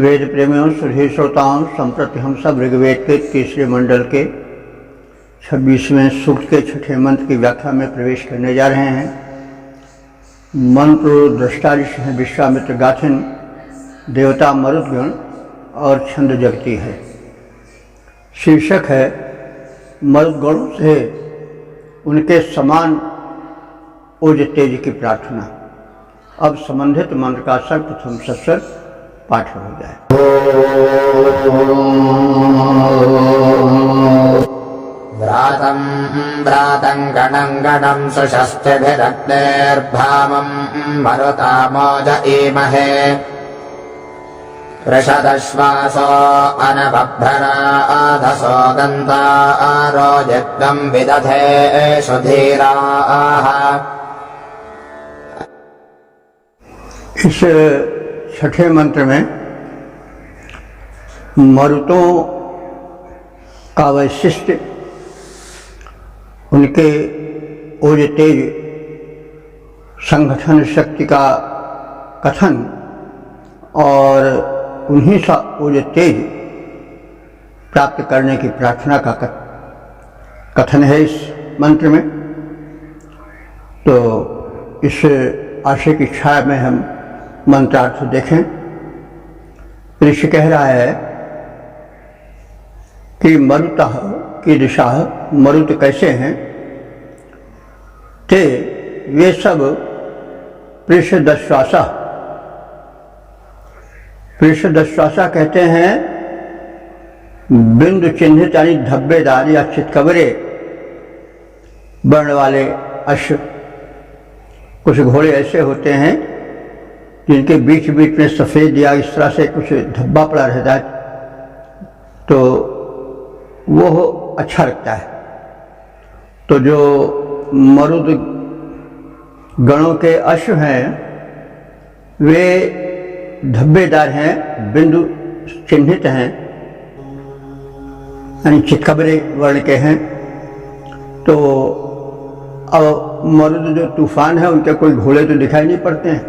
वेद प्रेमियों, सुधी श्रोताओं, संप्रति हम सब ऋग्वेद के तीसरे मंडल के 26वें सूक्त के छठे मंत्र की व्याख्या में प्रवेश करने जा रहे हैं। मंत्र दृष्टा ऋषि हैं विश्वामित्र गाथिन, देवता मरुदगण और छंद जगती है। शीर्षक है मरुदगणों से उनके समान ओज तेज की प्रार्थना। अब संबंधित मंत्र का सर्वप्रथम सत्सर पाठ हो जाए। व्रातं व्रातं गणं गणं सुषस्तिभिरग्नेर्भामं मरुतामोज ईमहे वृषदश्वासो अनबभ्रराधसो गन्तारोजित्वं विदधे सुधीराः। इस छठे मंत्र में मरुतों का वैशिष्ट्य, उनके ओज तेज संगठन शक्ति का कथन और उन्हीं सा ओज तेज प्राप्त करने की प्रार्थना का कथन है इस मंत्र में। तो इस आशय की छाया में हम मंत्रार्थ देखें। ऋषि कह रहा है कि मरुतः की दिशा, मरुत कैसे हैं? ते वे सब पृषदश्वासा, पृषदश्वासा कहते हैं बिंदु चिन्हित यानी धब्बेदार या चितकबरे वर्ण वाले अश्व। कुछ घोड़े ऐसे होते हैं जिनके बीच बीच में सफ़ेद या इस तरह से कुछ धब्बा पड़ा रहता है, तो वो अच्छा लगता है। तो जो मरुद गणों के अश्व हैं वे धब्बेदार हैं, बिंदु चिन्हित हैं, यानी चितकबरे वर्ण के हैं। तो अब मरुद जो तूफान है उनके कोई घोड़े तो दिखाई नहीं पड़ते हैं,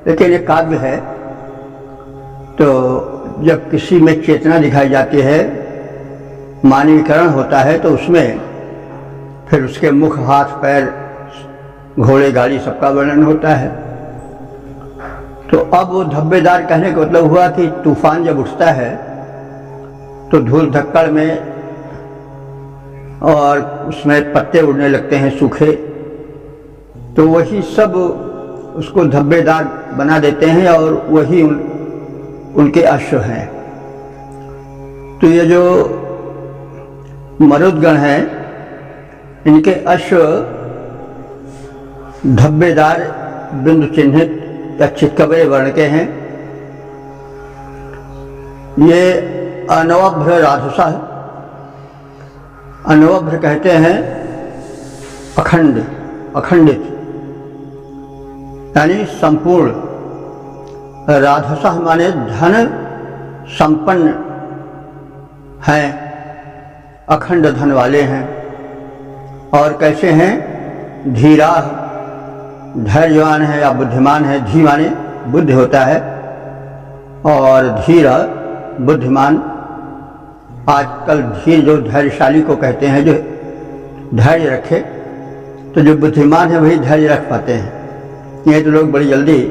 लेकिन ये काव्य है। तो जब किसी में चेतना दिखाई जाती है, मानवीकरण होता है, तो उसमें फिर उसके मुख, हाथ, पैर, घोड़े, गाड़ी सबका वर्णन होता है। तो अब वो धब्बेदार कहने का मतलब हुआ कि तूफान जब उठता है तो धूल धक्कड़ में और उसमें पत्ते उड़ने लगते हैं सूखे, तो वही सब उसको धब्बेदार बना देते हैं और वही उनके अश्व हैं। तो ये जो मरुदगण हैं इनके अश्व धब्बेदार बिंदु चिन्हित या चितकबरे वर्ण के हैं। ये अनवभ्र राधसा है। अनवभ्र कहते हैं अखंड, अखंडित यानी संपूर्ण। राधसा माने धन संपन्न हैं, अखंड धन वाले हैं। और कैसे हैं? धीरा, धैर्यवान है या बुद्धिमान है। धी माने बुद्धि होता है और धीर बुद्धिमान। आजकल धीर जो धैर्यशाली को कहते हैं, जो धैर्य रखे। तो जो बुद्धिमान है वही धैर्य रख पाते हैं। ये तो लोग बड़ी जल्दी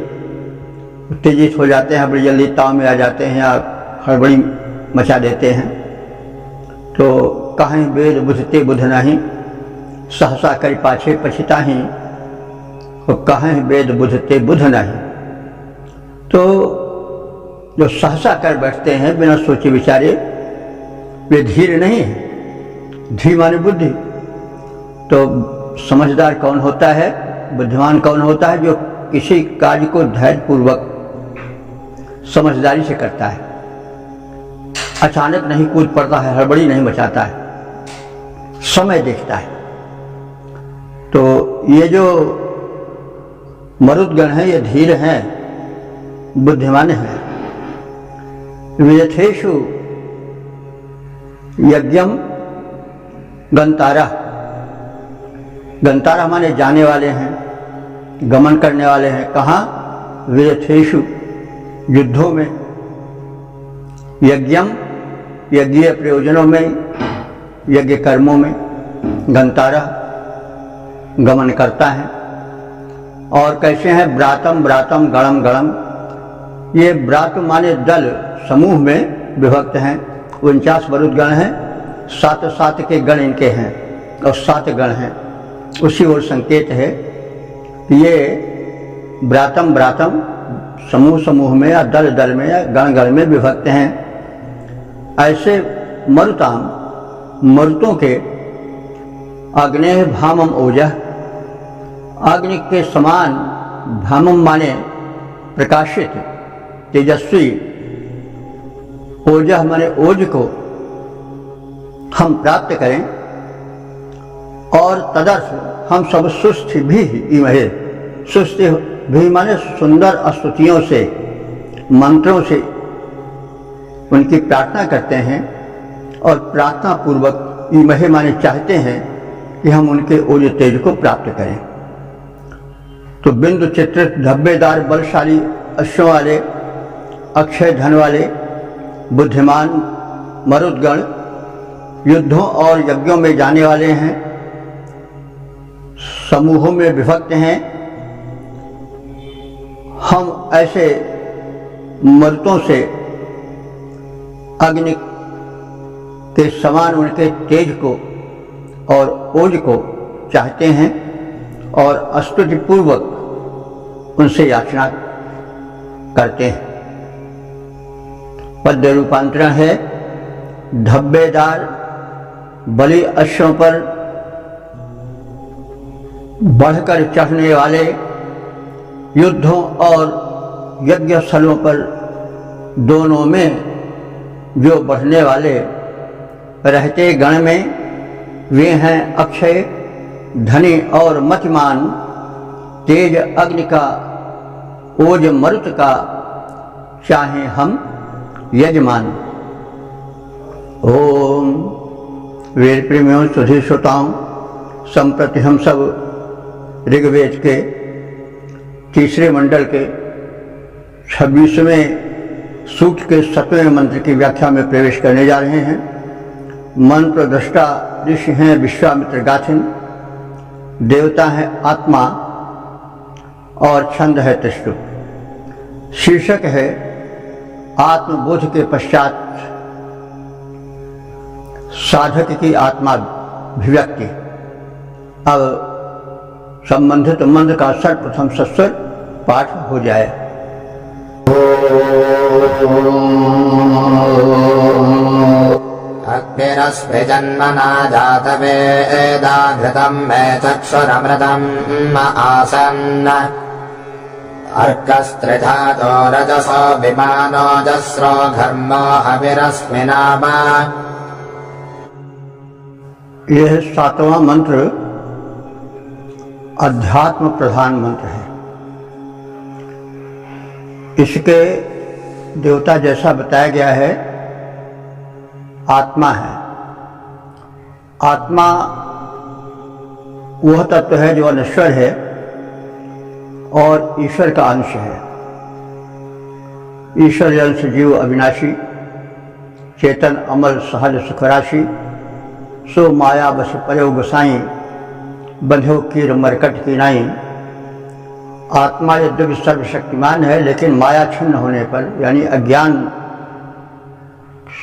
उत्तेजित हो जाते हैं, बड़ी जल्दी ताव में आ जाते हैं या हड़बड़ी मचा देते हैं। तो कहीं वेद बुझते बुध नहीं, सहसा कर पाछे पछिताही, तो कहीं वेद बुझते बुध नहीं। तो जो सहसा कर बैठते हैं बिना सोचे विचारे, वे धीर नहीं है। धी माने बुद्धि। तो समझदार कौन होता है, बुद्धिमान कौन होता है? जो किसी कार्य को धैर्यपूर्वक समझदारी से करता है, अचानक नहीं कूद पड़ता है, हड़बड़ी नहीं मचाता है, समय देखता है। तो ये जो मरुदगण हैं ये धीर हैं, बुद्धिमान हैं। वियथेषु यज्ञम गंतारा, गंतारा माने जाने वाले हैं, गमन करने वाले हैं। कहाँ? वियथेषु, युद्धों में। यज्ञम यज्ञीय प्रयोजनों में, यज्ञ कर्मों में गंतारा गमन करता है। और कैसे हैं? ब्रातम ब्रातम गणम गणम। ये ब्रात माने दल, समूह में विभक्त हैं। 49 मरुदगण हैं, 7 के गण इनके हैं और 7 गण हैं। उसी ओर संकेत है कि ये ब्रातम ब्रातम समूह समूह में या दल दल में या गण गण में विभक्त हैं। ऐसे मरुताम, मरुतों के अग्नेय भामम ओजः, अग्नि के समान, भामम माने प्रकाशित तेजस्वी, ओजः माने ओज को हम प्राप्त करें। और तदर्थ हम सब सुस्थ भी इमहे, सुस्थ भी माने सुंदर स्तुतियों से, मंत्रों से उनकी प्रार्थना करते हैं और प्रार्थना पूर्वक इमहे माने चाहते हैं कि हम उनके ओज तेज को प्राप्त करें। तो बिंदु चित्रित धब्बेदार बलशाली अश्वों वाले, अक्षय धन वाले बुद्धिमान मरुदगण युद्धों और यज्ञों में जाने वाले हैं, समूहों में विभक्त हैं। हम ऐसे मरुतों से अग्नि के समान उनके तेज को और ओज को चाहते हैं और स्तुति पूर्वक उनसे याचना करते हैं। पद्य रूपांतरण है, धब्बेदार बलि अश्वों पर बढ़कर चढ़ने वाले, युद्धों और यज्ञ स्थलों पर दोनों में जो बढ़ने वाले रहते गण में वे हैं अक्षय धनी और मतिमान, तेज अग्नि का, ओज मरुत का चाहे हम यजमान। ओम वेद प्रेमियों, सुधी श्रोताओं, संप्रति हम सब ऋग्वेद के तीसरे मंडल के 26वें सूक्त के 7वें मंत्र की व्याख्या में प्रवेश करने जा रहे हैं। मंत्र दृष्टा ऋषि हैं विश्वामित्र गाथिन, देवता है आत्मा और छंद है त्रिष्टुप। शीर्षक है आत्मबोध के पश्चात साधक की आत्माभिव्यक्ति। अब संबंधित मंत्र का सर्वप्रथम सस्वर पाठ हो जाए। अग्निरस्मि जन्मना जातवेदा घृतं मे चक्षुरमृतं आसन् अर्कस्त्रिधातो रजसो विमानो जस्रो घर्मो हविरस्मि नाम। यह 7वां मंत्र अध्यात्म प्रधान मंत्र है। इसके देवता जैसा बताया गया है आत्मा है। आत्मा वह तत्व है जो अनश्वर है और ईश्वर का अंश है। ईश्वर अंश जीव अविनाशी, चेतन अमल सहज सुखराशि, सो माया बस पर्यो गोसाई, बंधो कीर मरकट की नाई। आत्मा यद्यपि सर्वशक्तिमान है, लेकिन माया छिन्न होने पर यानी अज्ञान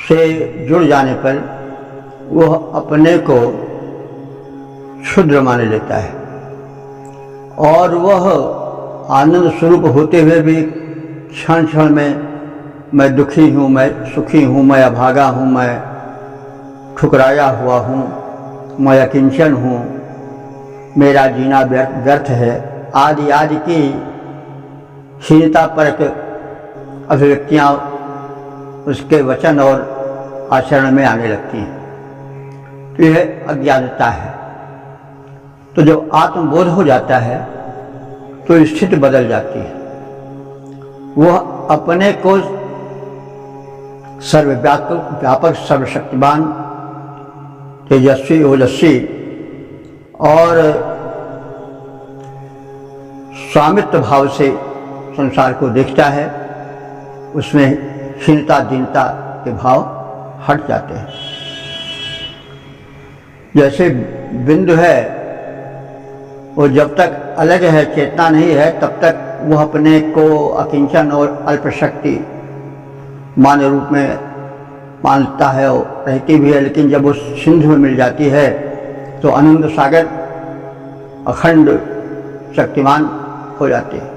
से जुड़ जाने पर वह अपने को क्षुद्र मान लेता है और वह आनंद स्वरूप होते हुए भी क्षण क्षण में मैं दुखी हूँ, मैं सुखी हूँ, मैं अभागा हूँ, मैं ठुकराया हुआ हूँ, मैं अकिंचन हूँ, मेरा जीना व्यर्थ है आदि आदि की हीनतापरक अभिव्यक्तियाँ उसके वचन और आचरण में आने लगती हैं। तो यह अज्ञानता है। तो जब आत्मबोध हो जाता है तो स्थिति बदल जाती है। वह अपने को सर्वव्यापक सर्वशक्तिमान तेजस्वी ओजस्वी और स्वामित्व भाव से संसार को देखता है। उसमें हीनता दीनता के भाव हट जाते हैं। जैसे बिंदु है वो जब तक अलग है, चेतना नहीं है, तब तक वह अपने को अकिंचन और अल्पशक्ति मान रूप में मानता है और रहती भी है, लेकिन जब वो सिंधु में मिल जाती है तो आनंद सागर अखंड शक्तिमान हो जाते हैं।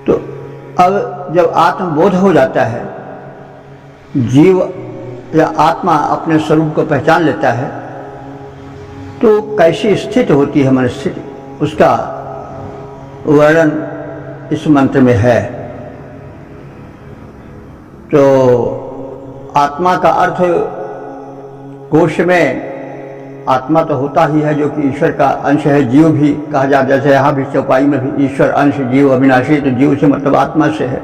तो अब जब आत्मबोध हो जाता है, जीव या आत्मा अपने स्वरूप को पहचान लेता है, तो कैसी स्थिति होती है मन स्थिति, उसका वर्णन इस मंत्र में है। तो आत्मा का अर्थ कोश में आत्मा तो होता ही है जो कि ईश्वर का अंश है, जीव भी कहा जाता है। जैसे यहाँ भी चौपाई में भी ईश्वर अंश जीव अविनाशी, तो जीव से मतलब आत्मा से है।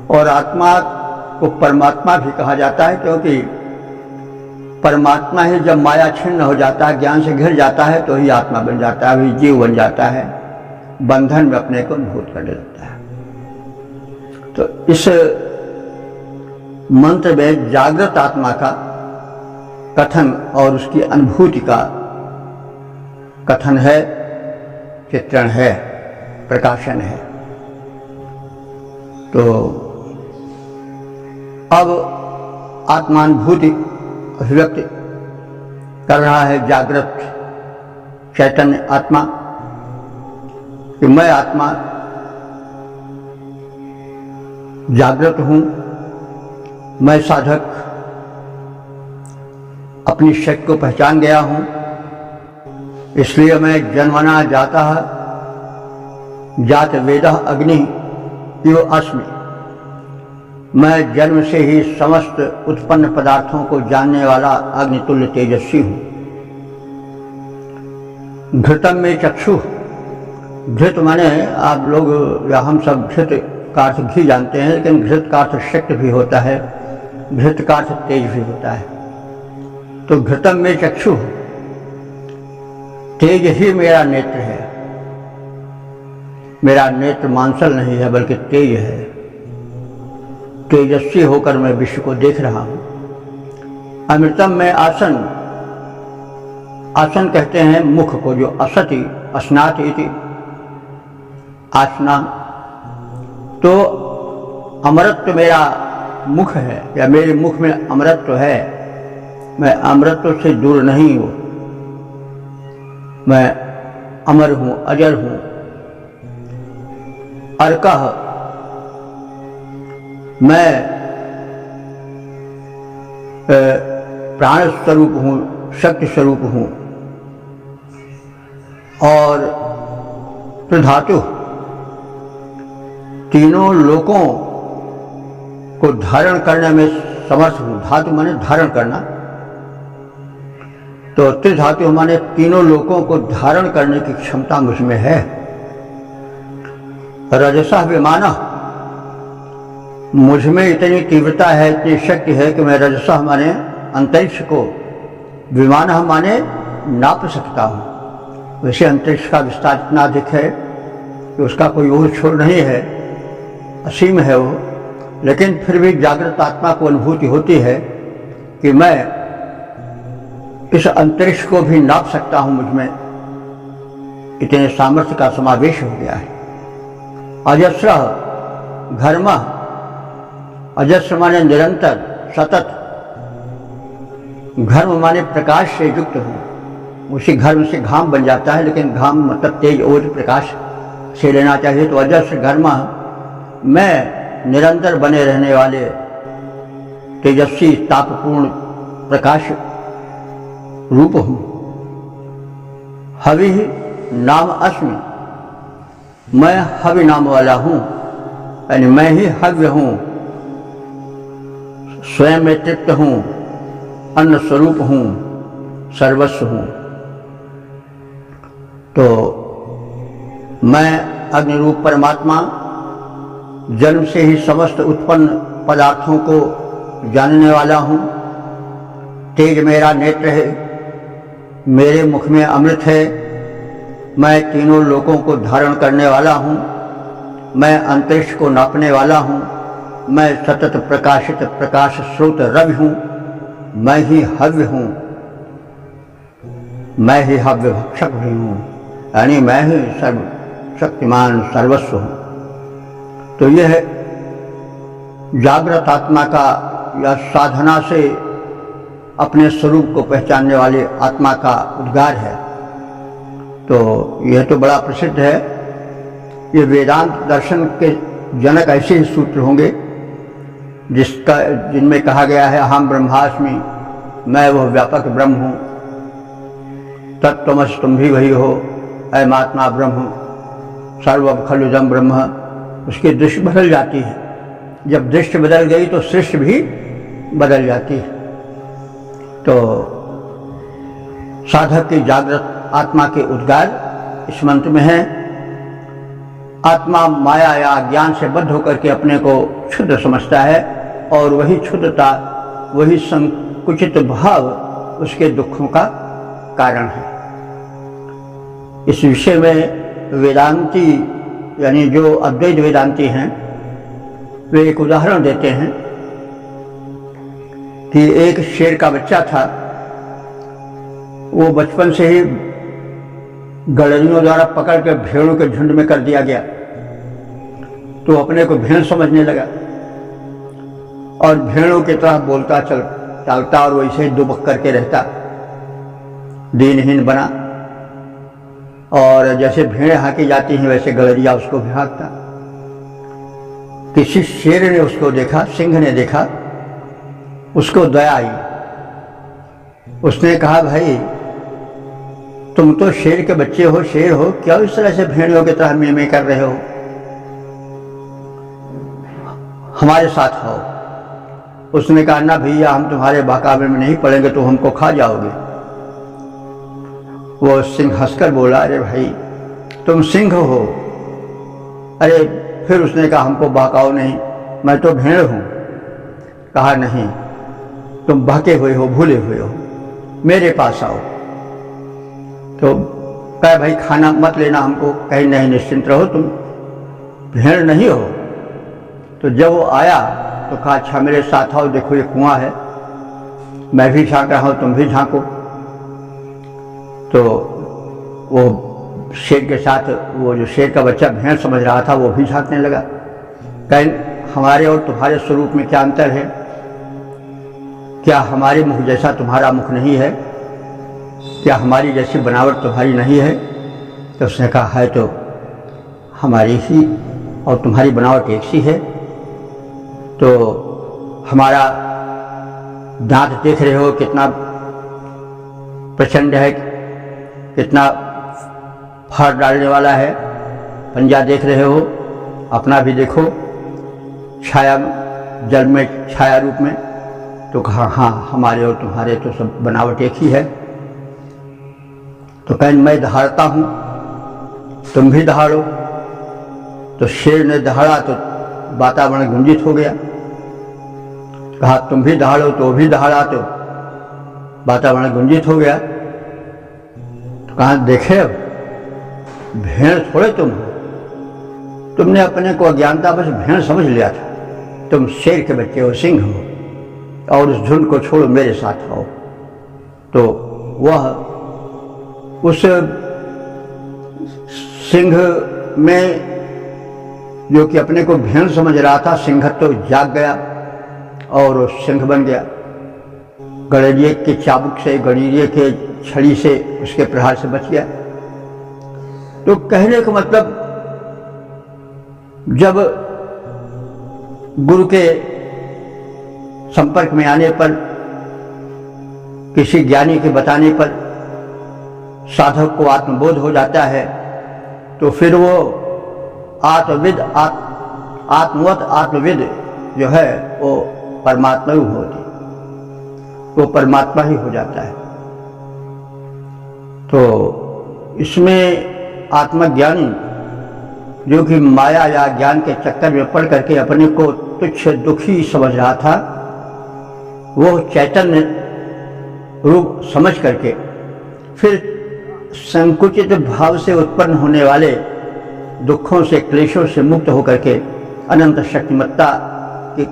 और आत्मा को परमात्मा भी कहा जाता है, क्योंकि परमात्मा ही जब माया छिन्न हो जाता है, ज्ञान से घिर जाता है, तो ही आत्मा बन जाता है, वही जीव बन जाता है, बंधन में अपने को अनुभूत करने लगता है। तो इस मंत्र में जागृत आत्मा का कथन और उसकी अनुभूति का कथन है, चित्रण है, प्रकाशन है। तो अब आत्मानुभूति अभिव्यक्ति कर रहा है जागृत चैतन्य आत्मा कि मैं आत्मा जागृत हूं, मैं साधक अपनी शक्ति को पहचान गया हूं, इसलिए मैं जन्मना जाता जात वेदः अग्नि इव अस्मि। मैं जन्म से ही समस्त उत्पन्न पदार्थों को जानने वाला अग्नितुल्य तेजस्वी हूं। घृतम में चक्षु, घृत माने आप लोग या हम सब घृत का अर्थ घी जानते हैं, लेकिन घृत का अर्थ शक्ति भी होता है, घृत का अर्थ तेज भी होता है। तो घृतम में चक्षु, तेज ही मेरा नेत्र है। मेरा नेत्र मांसल नहीं है बल्कि तेज है, तेजस्वी होकर मैं विश्व को देख रहा हूं। अमृतम में आसन, आसन कहते हैं मुख को, जो असति अस्नाति इति आसना। तो अमृतत्व मेरा मुख है, या मेरे मुख में अमृतत्व है। मैं अमृतत्व से दूर नहीं हूं, मैं अमर हूं, अजर हूं। अर्कः, मैं प्राण स्वरूप हूं, शक्ति स्वरूप हूं। और प्रधातु, तीनों लोकों को धारण करने में समर्थ हूं। धातु माने धारण करना, तो त्रिधातु माने तीनों लोकों को धारण करने की क्षमता मुझ में है। रजसः विमानः, मुझ में इतनी तीव्रता है, इतनी शक्ति है कि मैं रजसः माने अंतरिक्ष को, विमानः माने नाप सकता हूं। वैसे अंतरिक्ष का विस्तार इतना अधिक है कि उसका कोई ओर छोर नहीं है, असीम है वो, लेकिन फिर भी जागृत आत्मा को अनुभूति होती है कि मैं इस अंतरिक्ष को भी नाप सकता हूं। मुझ में इतने सामर्थ्य का समावेश हो गया है। अजस्रः घर्मः, अजस्र माने निरंतर, सतत। घर्म माने प्रकाश से युक्त हूं। उसी घर्म से घाम बन जाता है, लेकिन घाम मतलब तेज और प्रकाश से लेना चाहिए। तो अजस्र घर्मः, मैं निरंतर बने रहने वाले तेजस्वी तापपूर्ण प्रकाश रूप हूं। हवि नाम अस्मि, मैं हवि नाम वाला हूं, यानी मैं ही हव्य हूं, स्वयं में तृप्त हूं, अन्न स्वरूप हूं, सर्वस्व हूं। तो मैं अग्निरूप परमात्मा जन्म से ही समस्त उत्पन्न पदार्थों को जानने वाला हूं। तेज मेरा नेत्र है, मेरे मुख में अमृत है। मैं तीनों लोकों को धारण करने वाला हूं। मैं अंतरिक्ष को नापने वाला हूं। मैं सतत प्रकाशित प्रकाश स्रोत रवि हूँ, मैं ही हव्य हूँ, मैं ही हव्य भक्षक भी हूँ, यानी मैं ही सर्व शक्तिमान सर्वस्व हूँ। तो यह जागृत आत्मा का या साधना से अपने स्वरूप को पहचानने वाले आत्मा का उद्गार है। तो यह तो बड़ा प्रसिद्ध है। ये वेदांत दर्शन के जनक ऐसे ही सूत्र होंगे जिनमें कहा गया है अहम ब्रह्मास्मि, मैं वह व्यापक ब्रह्म हूँ, तत्त्वमसि तुम भी वही हो, अयमात्मा ब्रह्म, सर्वं खलुदं ब्रह्म। उसकी दृष्टि बदल जाती है। जब दृष्टि बदल गई तो सृष्टि भी बदल जाती है। तो साधक की जागृत आत्मा के उद्गार इस मंत्र में है। आत्मा माया या ज्ञान से बद्ध होकर के अपने को क्षुद्र समझता है और वही क्षुद्रता, वही संकुचित भाव उसके दुखों का कारण है। इस विषय में वेदांती यानी जो अद्वैत वेदांती हैं वे एक उदाहरण देते हैं कि एक शेर का बच्चा था। वो बचपन से ही गड़रियों द्वारा पकड़ कर भेड़ों के झुंड में कर दिया गया, तो अपने को भेड़ समझने लगा और भेड़ों की तरह बोलता चलता और वैसे ही दुबक करके रहता, दीनहीन बना। और जैसे भेड़ हाँकी जाती हैं वैसे गड़रिया उसको भी हाँकता। किसी शेर ने उसको देखा, सिंह ने देखा, उसको दया आई। उसने कहा भाई तुम तो शेर के बच्चे हो, शेर हो, क्यों इस तरह से भेड़ियों की तरह में कर रहे हो, हमारे साथ आओ। उसने कहा ना भैया, हम तुम्हारे बहकावे में नहीं पड़ेंगे तो हमको खा जाओगे। वो सिंह हंसकर बोला अरे भाई तुम सिंह हो। अरे फिर उसने कहा हमको बहकाओ नहीं, मैं तो भेड़ हूं। कहा नहीं, तुम बहके हुए हो, भूले हुए हो, मेरे पास आओ। तो कहे भाई खाना मत लेना हमको। कहे नहीं, निश्चिंत रहो, तुम भेड़ नहीं हो। तो जब वो आया तो कहा अच्छा मेरे साथ आओ, देखो ये कुआं है, मैं भी झांक रहा हूँ, तुम भी झांको। तो वो शेर के साथ, वो जो शेर का बच्चा भेड़ समझ रहा था वो भी झांकने लगा। कहें हमारे और तुम्हारे स्वरूप में क्या अंतर है? क्या हमारे मुख जैसा तुम्हारा मुख नहीं है? क्या हमारी जैसी बनावट तुम्हारी नहीं है? तो उसने कहा है तो हमारी ही और तुम्हारी बनावट एक सी है। तो हमारा दांत देख रहे हो कितना प्रचंड है, कितना फाड़ डालने वाला है। पंजा देख रहे हो, अपना भी देखो, छाया जल में, छाया रूप में। तो कहा हाँ हमारे और तुम्हारे तो सब बनावट एक ही है। तो कहें मैं दहाड़ता हूँ, तुम भी दहाड़ो। तो शेर ने दहाड़ा तो वातावरण गुंजित हो गया। कहा तुम भी दहाड़ो, तो भी दहाड़ा तो वातावरण गुंजित हो गया। तो कहा देखे अब भेड़ थोड़े तुम हो, तुमने अपने को अज्ञानता बस भेड़ समझ लिया था। तुम शेर के बच्चे हो, सिंह हो, और उस झुंड को छोड़ो, मेरे साथ आओ। तो वह उस सिंह में जो कि अपने को भेड़ समझ रहा था, सिंहत्व तो जाग गया और वो सिंह बन गया। गड़रिये के चाबुक से, गड़रिये के छड़ी से, उसके प्रहार से बच गया। तो कहने का मतलब जब गुरु के संपर्क में आने पर, किसी ज्ञानी के बताने पर साधक को आत्मबोध हो जाता है, तो फिर वो आत्मविद, आत्मवत आत्मविद जो है वो परमात्मा ही होती, वो परमात्मा ही हो जाता है। तो इसमें आत्मज्ञानी जो कि माया या ज्ञान के चक्कर में पड़ करके अपने को तुच्छ दुखी समझ रहा था, वो चैतन्य रूप समझ करके फिर संकुचित भाव से उत्पन्न होने वाले दुखों से, क्लेशों से मुक्त होकर के अनंत शक्तिमत्ता की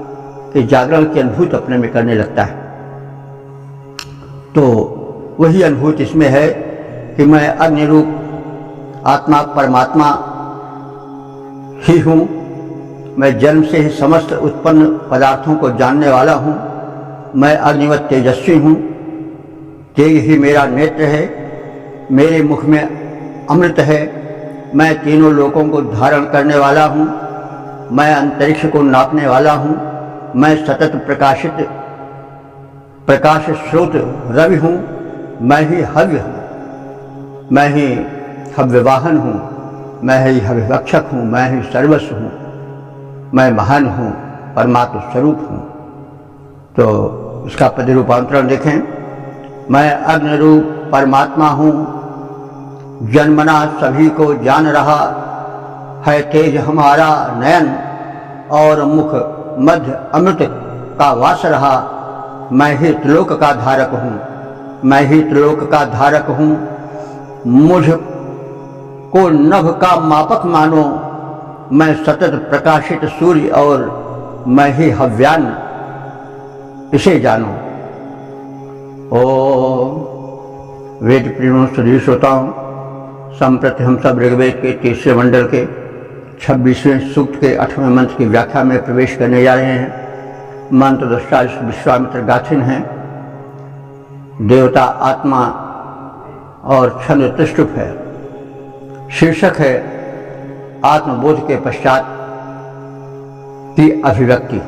के जागरण की अनुभूति अपने में करने लगता है। तो वही अनुभूति इसमें है कि मैं अग्नि रूप आत्मा परमात्मा ही हूँ। मैं जन्म से ही समस्त उत्पन्न पदार्थों को जानने वाला हूँ। मैं अग्निवत तेजस्वी हूँ। तेज ही मेरा नेत्र है। मेरे मुख में अमृत है। मैं तीनों लोकों को धारण करने वाला हूँ। मैं अंतरिक्ष को नापने वाला हूँ। मैं सतत प्रकाश स्रोत रवि हूँ। मैं ही हव्य हूँ। मैं ही हव्यवाहन हूँ। मैं ही हव्यभक्षक हूँ। मैं ही सर्वस्व हूँ। मैं महान हूँ, परमात्म स्वरूप हूँ। तो इसका पद रूपांतरण देखें। मैं अग्नि रूप परमात्मा हूँ। जन्मना सभी को जान रहा है। तेज हमारा नयन और मुख मध्य अमृत का वास रहा। मैं ही त्रिलोक का धारक हूँ। मैं ही त्रिलोक का धारक हूँ। मुझ को नभ का मापक मानो। मैं सतत प्रकाशित सूर्य और मैं ही हव्यान इसे जानो। ओम वेद प्रियों सभी श्रोताओं, संप्रति हम सब ऋग्वेद के 3रे मंडल के 26वें सूक्त के 8वें मंत्र की व्याख्या में प्रवेश करने जा रहे हैं। मंत्र दृष्टा विश्वामित्र गाथिन हैं। देवता आत्मा और छंद त्रिष्टुप है। शीर्षक है आत्मबोध के पश्चात की अभिव्यक्ति।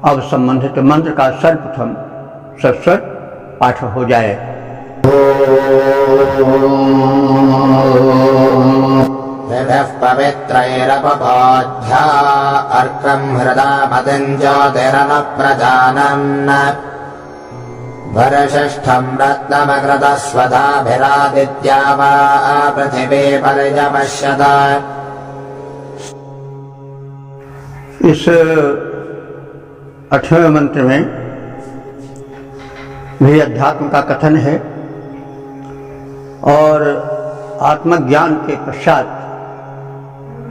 अब संबंधित मंत्र का सर्वप्रथम सत्सर पाठ हो जाए। विभः पवित्रैरपबोध्या अर्कं हृदा मदं ज्योतिरन प्रजानन् वरषष्ठं रत्नमकृतः स्वधाभिरादित्या वा पृथिवी पर्यपश्यत। इस 8वें मंत्र में भी अध्यात्म का कथन है और आत्मज्ञान के पश्चात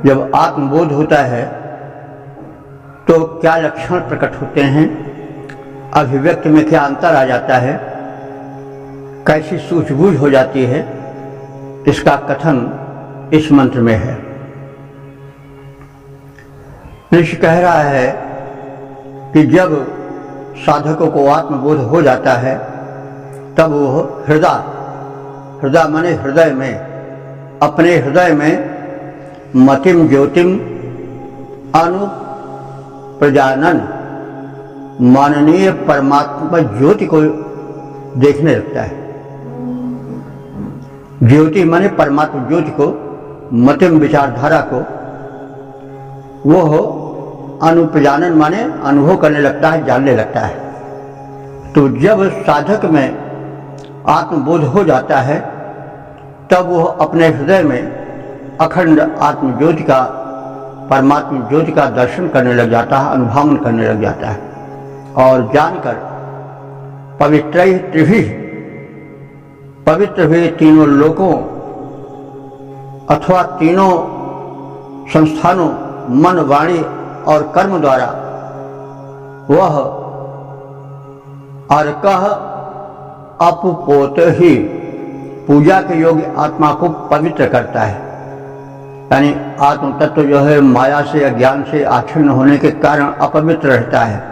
जब आत्मबोध होता है तो क्या लक्षण प्रकट होते हैं, अभिव्यक्ति में क्या अंतर आ जाता है, कैसी सूझबूझ हो जाती है, इसका कथन इस मंत्र में है। ऋषि कह रहा है कि जब साधकों को आत्मबोध हो जाता है तब वो हृदय माने हृदय में, अपने हृदय में मतिम ज्योतिम अनु प्रजानन माननीय परमात्मा ज्योति को देखने लगता है। ज्योति माने परमात्मा ज्योति को, मतिम विचारधारा को वो अनुप्रजानन माने अनुभव करने लगता है, जानने लगता है। तो जब साधक में आत्मबोध हो जाता है तब वो अपने हृदय में अखंड आत्मज्योति का, परमात्मा ज्योति का दर्शन करने लग जाता है, अनुभव करने लग जाता है और जानकर पवित्र हुए तीनों लोकों अथवा तीनों संस्थानों मन, वाणी और कर्म द्वारा वह अर्कः अपुपोत ही पूजा के योग्य आत्मा को पवित्र करता है। यानी आत्म तत्व जो है माया से, अज्ञान से आच्छन्न होने के कारण अपवित्र रहता है,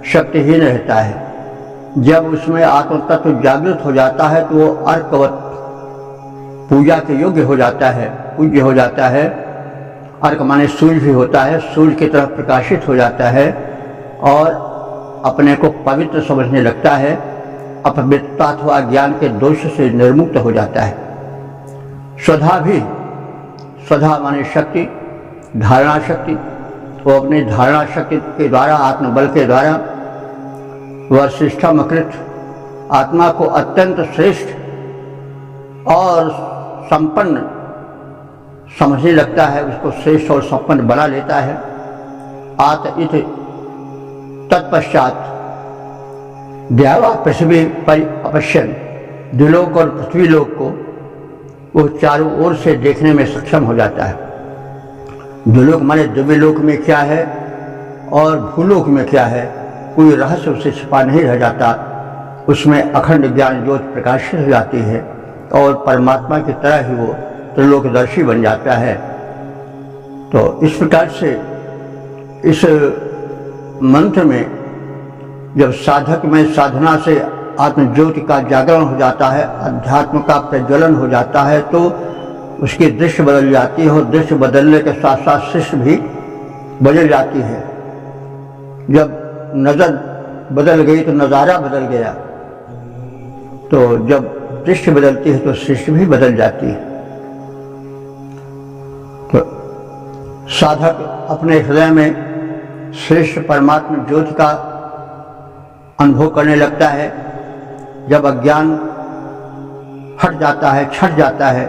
शक्तिहीन रहता है। जब उसमें आत्म तत्व जागृत हो जाता है तो वो अर्कवत पूजा के योग्य हो जाता है, पूज्य हो जाता है। अर्क माने सूर्य भी होता है, सूर्य की तरफ प्रकाशित हो जाता है और अपने को पवित्र समझने लगता है, अपवित्रता अथवा ज्ञान के दोष से निर्मुक्त हो जाता है। स्वधा माने शक्ति, धारणा शक्ति, वो अपनी धारणा शक्ति के द्वारा, आत्मबल के द्वारा वशिष्ठमकृत आत्मा को अत्यंत श्रेष्ठ और संपन्न समझने लगता है, उसको श्रेष्ठ और संपन्न बना लेता है। आत तत्पश्चात द्यावा पृथ्वी पर अपश्यन, द्विलोक और पृथ्वी लोक को वो चारों ओर से देखने में सक्षम हो जाता है। द्विलोक माने दिव्य लोक में क्या है और भूलोक में क्या है, कोई रहस्य उससे छिपा नहीं रह जाता, उसमें अखंड ज्ञान ज्योति प्रकाशित हो जाती है और परमात्मा की तरह ही वो त्रिलोकदर्शी बन जाता है। तो इस प्रकार से इस मंत्र में जब साधक में साधना से आत्मज्योति का जागरण हो जाता है, अध्यात्म का प्रज्वलन हो जाता है, तो उसकी दृष्टि बदल जाती है और दृष्टि बदलने के साथ साथ शिष्ट भी बदल जाती है। जब नज़र बदल गई तो नज़ारा बदल गया, तो जब दृष्टि बदलती है तो शिष्ट भी बदल जाती है। तो साधक अपने हृदय में श्रेष्ठ परमात्मा ज्योति का अनुभव करने लगता है। जब अज्ञान हट जाता है, छट जाता है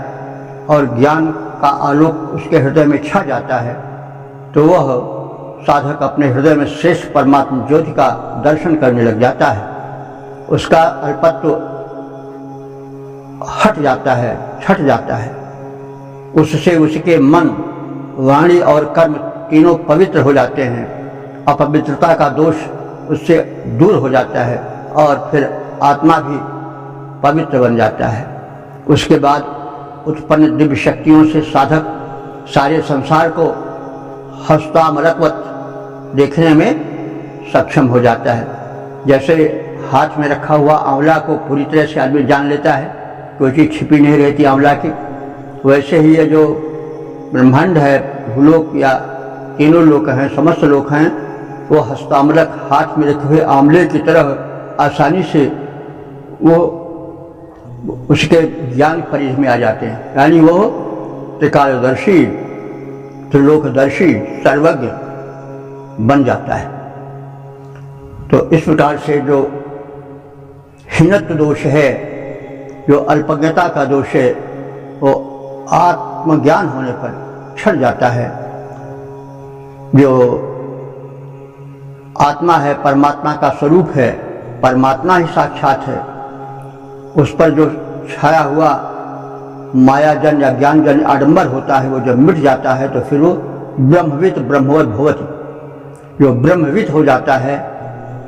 और ज्ञान का आलोक उसके हृदय में छा जाता है, तो वह साधक अपने हृदय में श्रेष्ठ परमात्मा ज्योति का दर्शन करने लग जाता है। उसका अल्पत्व हट जाता है, छट जाता है। उससे उसके मन, वाणी और कर्म तीनों पवित्र हो जाते हैं। अपवित्रता का दोष उससे दूर हो जाता है और फिर आत्मा भी पवित्र बन जाता है। उसके बाद उत्पन्न दिव्य शक्तियों से साधक सारे संसार को हस्तामलकवत देखने में सक्षम हो जाता है। जैसे हाथ में रखा हुआ आंवला को पूरी तरह से आदमी जान लेता है, कोई चीज़ छिपी नहीं रहती आंवला की, वैसे ही ये जो ब्रह्मांड है, भूलोक या तीनों लोक हैं, समस्त लोक हैं, वो हस्तामलक हाथ में रखे हुए आंवले की तरह आसानी से वो उसके ज्ञान परिधि में आ जाते हैं। यानी वो त्रिकालदर्शी, त्रिलोकदर्शी, सर्वज्ञ बन जाता है। तो इस प्रकार से जो हीनत्व दोष है, जो अल्पज्ञता का दोष है, वो आत्मज्ञान होने पर छट जाता है। जो आत्मा है, परमात्मा का स्वरूप है, परमात्मा ही साक्षात है, उस पर जो छाया हुआ मायाजन या ज्ञानजन आडंबर होता है, वो जब मिट जाता है तो फिर वो ब्रह्मविद ब्रह्मवत भवति। जो ब्रह्मविद हो जाता है,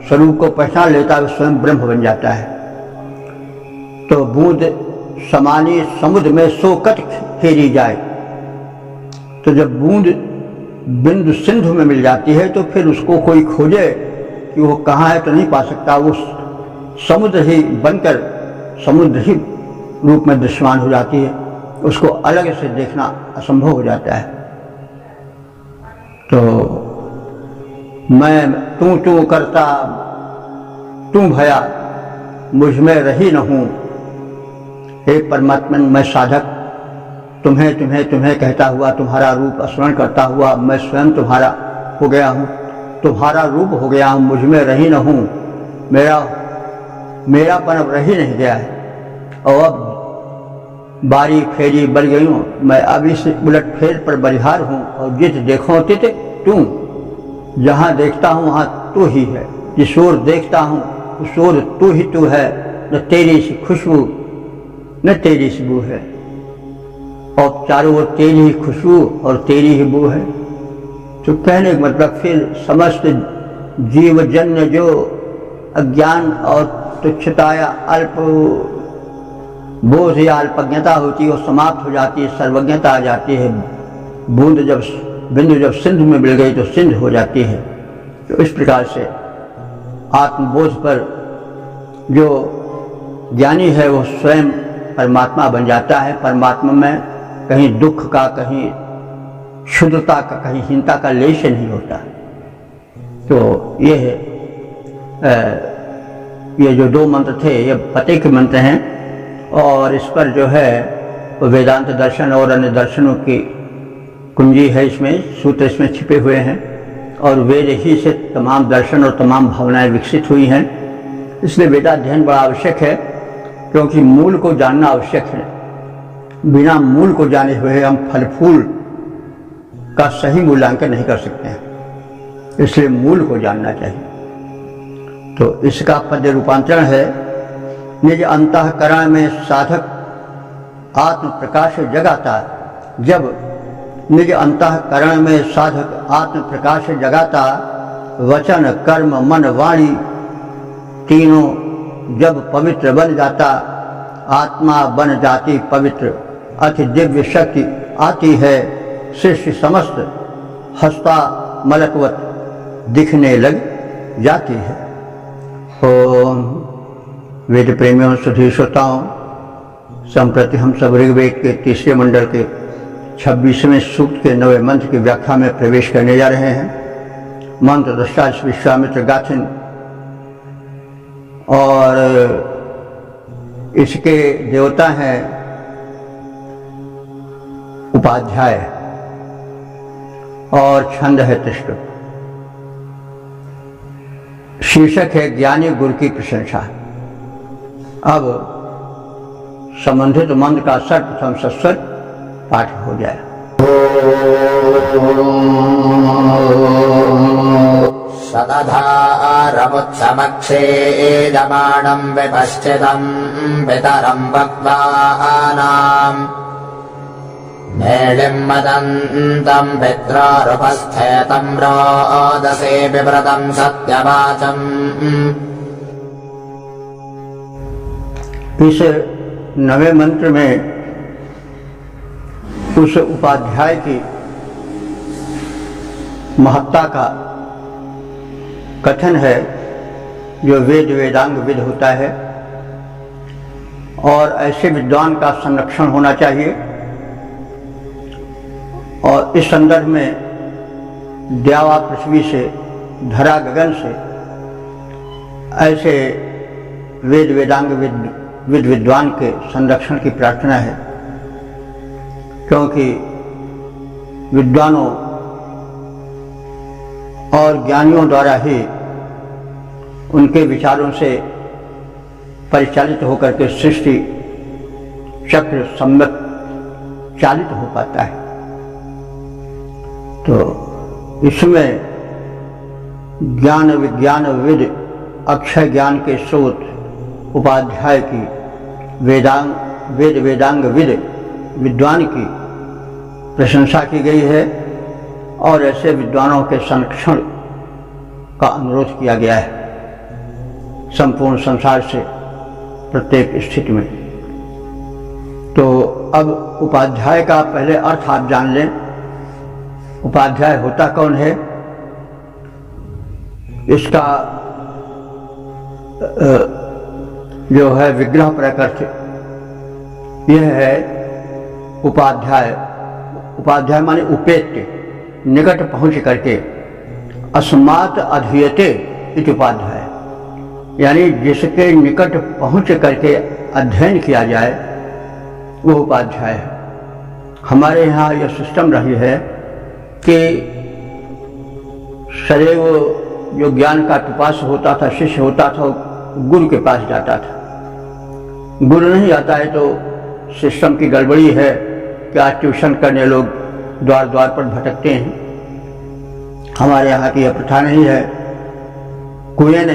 स्वरूप को पहचान लेता है, स्वयं ब्रह्म बन जाता है। तो बूंद समानी समुद्र में सोकत फेरी जाए, तो जब बूंद बिंदु सिंधु में मिल जाती है तो फिर उसको कोई खोजे कि वो कहाँ है तो नहीं पा सकता। वो समुद्र ही बनकर समुद्र ही रूप में दृश्यमान हो जाती है, उसको अलग से देखना असंभव हो जाता है। तो मैं तू तू करता तू भया, मुझ में रही न हूँ। हे परमात्मा, मैं साधक तुम्हें तुम्हें तुम्हें कहता हुआ, तुम्हारा रूप स्मरण करता हुआ मैं स्वयं तुम्हारा हो गया हूँ, तुम्हारा रूप हो गया हूँ, मुझ में रही न हूँ। मेरापन अब रही नहीं गया है और अब बारी फेरी बढ़ गई हूँ। मैं अब इस उलट फेर पर बलिहार हूँ और जित देखो तित तू। जहाँ देखता हूँ वहाँ तू ही है, जिस ओर देखता हूँ उस ओर तू ही तू है। न तेरी सी खुशबू न तेरी सी बू है, और चारों ओर तेरी ही खुशबू और तेरी ही बू है। तो कहने का मतलब फिर समस्त जीवजन्य जो अज्ञान और तुच्छता या अल्प बोध या अल्पज्ञता होती है वो समाप्त हो जाती है, सर्वज्ञता आ जाती है। बूंद जब बिंदु जब सिंधु में मिल गई तो सिंधु हो जाती है। तो इस प्रकार से आत्मबोध पर जो ज्ञानी है वो स्वयं परमात्मा बन जाता है। परमात्मा में कहीं दुख का, कहीं शुद्धता का, कहीं हीनता का लेश नहीं होता। तो ये है ये जो दो मंत्र थे ये पते के मंत्र हैं और इस पर जो है वो वेदांत दर्शन और अन्य दर्शनों की कुंजी है, इसमें सूत्र इसमें छिपे हुए हैं और वेद ही से तमाम दर्शन और तमाम भावनाएं विकसित हुई हैं। इसलिए वेदाध्ययन बड़ा आवश्यक है, क्योंकि मूल को जानना आवश्यक है। बिना मूल को जाने हुए हम फल फूल का सही मूल्यांकन नहीं कर सकते हैं, इसलिए मूल को जानना चाहिए। तो इसका पद्य रूपांतरण है, निज अंतःकरण में साधक आत्म प्रकाश जगाता। जब निज अंतःकरण में साधक आत्म प्रकाश जगाता वचन कर्म मन वाणी तीनों जब पवित्र बन जाता, आत्मा बन जाती पवित्र, अति दिव्य शक्ति आती है, सृष्टि समस्त हस्ता मलकवत दिखने लग जाती है। ओम वेद प्रेमियों सुधी श्रोताओं, संप्रति हम सब ऋग्वेद के तीसरे मंडल के 26वें सूक्त के 9वें मंत्र की व्याख्या में प्रवेश करने जा रहे हैं। मंत्र दृष्टा विश्वामित्र गाथिन और इसके देवता हैं उपाध्याय और छंद है तिष्ठ। शीर्षक है ज्ञानी गुरु की प्रशंसा। अब संबंधित मंत्र का सर्वप्रथम सस्वर पाठ हो जाए। शतधारमुत्समक्षेदमाणं विपश्चितं पितरं भक्तानां मेलिं मदन्तं पित्रारुपस्थेतं रोदसे विव्रतं सत्यवाचम्। इस नवे मंत्र में उस उपाध्याय की महत्ता का कथन है जो वेद वेदांग विद होता है, और ऐसे विद्वान का संरक्षण होना चाहिए। और इस संदर्भ में द्यावा पृथ्वी से, धरा गगन से ऐसे वेद वेदांग विद्वान के संरक्षण की प्रार्थना है, क्योंकि विद्वानों और ज्ञानियों द्वारा ही उनके विचारों से परिचालित होकर के सृष्टि चक्र सम्यक चालित हो पाता है। तो इसमें ज्ञान विज्ञान विद अक्षय ज्ञान के स्रोत उपाध्याय की वेद वेदांग विद विद्वान की प्रशंसा की गई है, और ऐसे विद्वानों के संरक्षण का अनुरोध किया गया है संपूर्ण संसार से प्रत्येक स्थिति में। तो अब उपाध्याय का पहले अर्थ आप जान लें। उपाध्याय होता कौन है? इसका जो है विग्रह प्रकृति यह है उपाध्याय। उपाध्याय माने उपेत्य, निकट पहुंच करके, अस्मात् अधीयते इति उपाध्याय, यानी जिसके निकट पहुंच करके अध्ययन किया जाए वो उपाध्याय है। हमारे यहाँ यह सिस्टम रही है कि सदैव जो ज्ञान का पिपासु होता था, शिष्य होता था, गुरु के पास जाता था। गुरु नहीं आता है तो सिस्टम की गड़बड़ी है कि आज ट्यूशन करने लोग द्वार द्वार पर भटकते हैं। हमारे यहाँ की यह प्रथा नहीं है। कुआं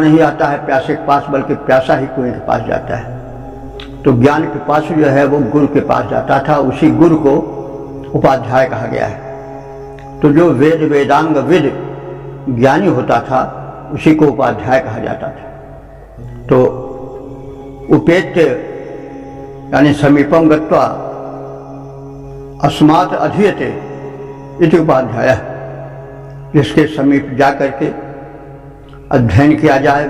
नहीं आता है प्यासे के पास, बल्कि प्यासा ही कुएं के पास जाता है। तो ज्ञान पिपासु जो है वो गुरु के पास जाता था, उसी गुरु को उपाध्याय कहा गया है। तो जो वेद वेदांग विद ज्ञानी होता था उसी को उपाध्याय कहा जाता था। तो उपेत्य यानी समीपम गत्वा अस्मात् अधीयते इति उपाध्याय, जिसके समीप जा करके अध्ययन किया जाए,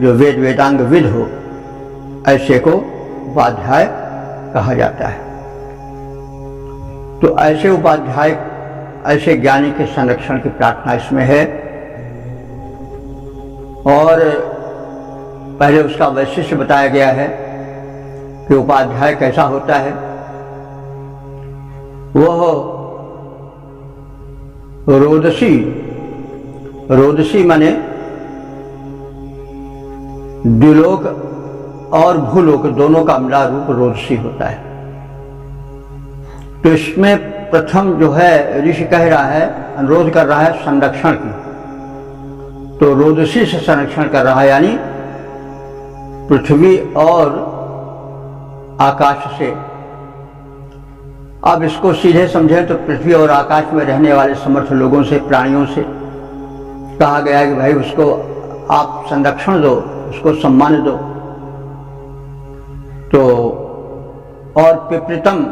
जो वेद वेदांग विद हो, ऐसे को उपाध्याय कहा जाता है। तो ऐसे उपाध्याय, ऐसे ज्ञानी के संरक्षण की प्रार्थना इसमें है। और पहले उसका वैशिष्ट्य बताया गया है कि उपाध्याय कैसा होता है। वह रोदसी माने द्विलोक और भूलोक दोनों का मिला रूप रोदसी होता है। तो इसमें प्रथम जो है ऋषि कह रहा है, अनुरोध कर रहा है संरक्षण की। तो रोदसी से संरक्षण कर रहा है, यानी पृथ्वी और आकाश से। अब इसको सीधे समझें तो पृथ्वी और आकाश में रहने वाले समर्थ लोगों से, प्राणियों से, कहा गया कि भाई उसको आप संरक्षण दो, उसको सम्मान दो। तो और पिपृतम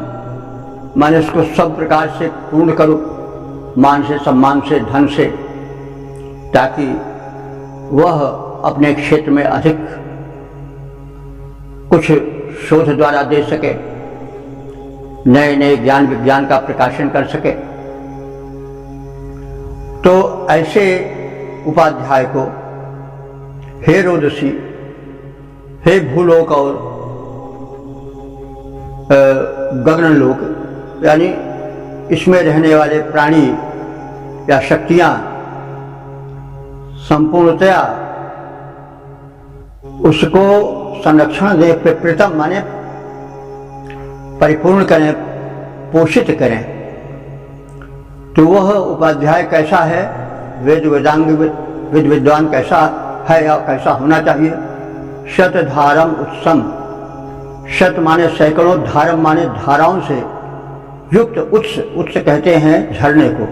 माने उसको सब प्रकार से पूर्ण करो, मान से, सम्मान से, धन से, ताकि वह अपने क्षेत्र में अधिक कुछ शोध द्वारा दे सके, नए नए ज्ञान विज्ञान का प्रकाशन कर सके। तो ऐसे उपाध्याय को हे रोदसी, हे भूलोक और गगनलोक, यानी इसमें रहने वाले प्राणी या शक्तियां संपूर्णतया उसको संरक्षण दे, प्रथम माने परिपूर्ण करें, पोषित करें। तो वह उपाध्याय कैसा है, वेद वेदांग विद विद्वान कैसा है या कैसा होना चाहिए। शतधारम उत्सम, शत माने सैकड़ों, धारम माने धाराओं से युक्त, उत्स, उत्स कहते हैं झरने को,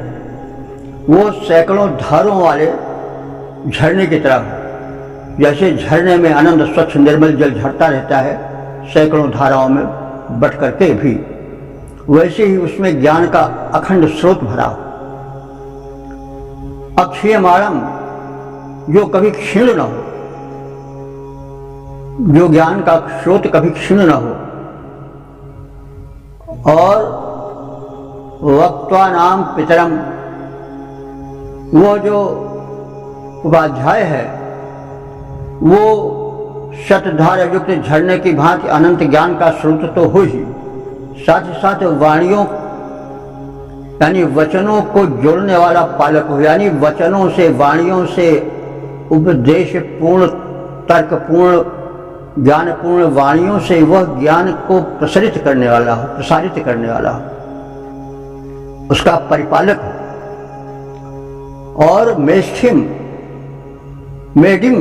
वो सैकड़ों धारों वाले झरने की तरह, जैसे झरने में आनंद स्वच्छ निर्मल जल झरता रहता है सैकड़ों धाराओं में बट करके भी, वैसे ही उसमें ज्ञान का अखंड स्रोत भरा हो। अक्षयमाणम, जो कभी क्षीण न हो, जो ज्ञान का स्रोत कभी क्षीण न हो। और वक्त्वा नाम पितरम, वो जो उपाध्याय है वो शतधार युक्त झरने की भांति अनंत ज्ञान का स्रोत तो हो ही, साथ ही साथ वाणियों यानी वचनों को जोड़ने वाला पालक हो, यानी वचनों से, वाणियों से, उपदेश पूर्ण, तर्क पूर्ण, ज्ञान पूर्ण वाणियों से वह ज्ञान को प्रसारित करने वाला हो, प्रसारित करने वाला हो, उसका परिपालक हो। और मेष्ठिम, मेडिम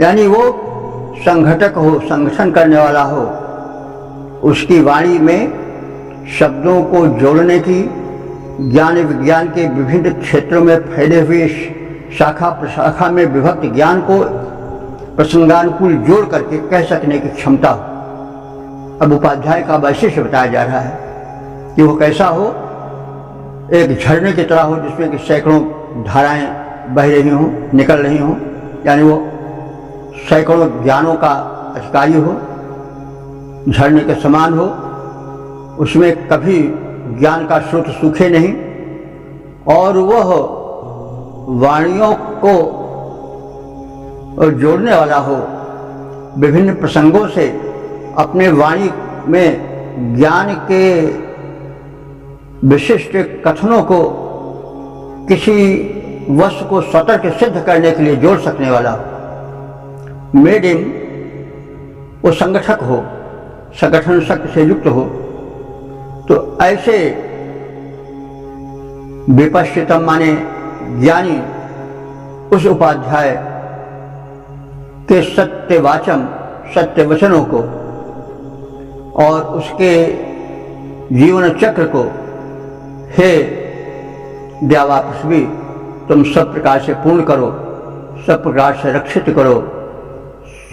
यानी वो संघटक हो, संगठन करने वाला हो, उसकी वाणी में शब्दों को जोड़ने की, ज्ञान विज्ञान के विभिन्न क्षेत्रों में फैले हुए शाखा प्रशाखा में विभक्त ज्ञान को प्रसंगानुकूल जोड़ करके कह सकने की क्षमता हो। अब उपाध्याय का वैशिष्ट्य बताया जा रहा है कि वो कैसा हो, एक झरने की तरह हो जिसमें कि सैकड़ों धाराएं बह रही हों, निकल रही हों, यानी वो सैकड़ों ज्ञानों का अधिकारी हो, झरने के समान हो, उसमें कभी ज्ञान का स्रोत सूखे नहीं, और वह वाणियों को जोड़ने वाला हो, विभिन्न प्रसंगों से अपने वाणी में ज्ञान के विशिष्ट कथनों को किसी वस्तु को स्वतः के सिद्ध करने के लिए जोड़ सकने वाला हो। मेड इन, वो संगठक हो, संगठन शक्ति से युक्त हो। तो ऐसे विपश्चितम माने ज्ञानी उस उपाध्याय के सत्यवाचम, सत्य वचनों को और उसके जीवन चक्र को, हे द्यावा पृथ्वी, तुम सब प्रकार से पूर्ण करो, सब प्रकार से रक्षित करो,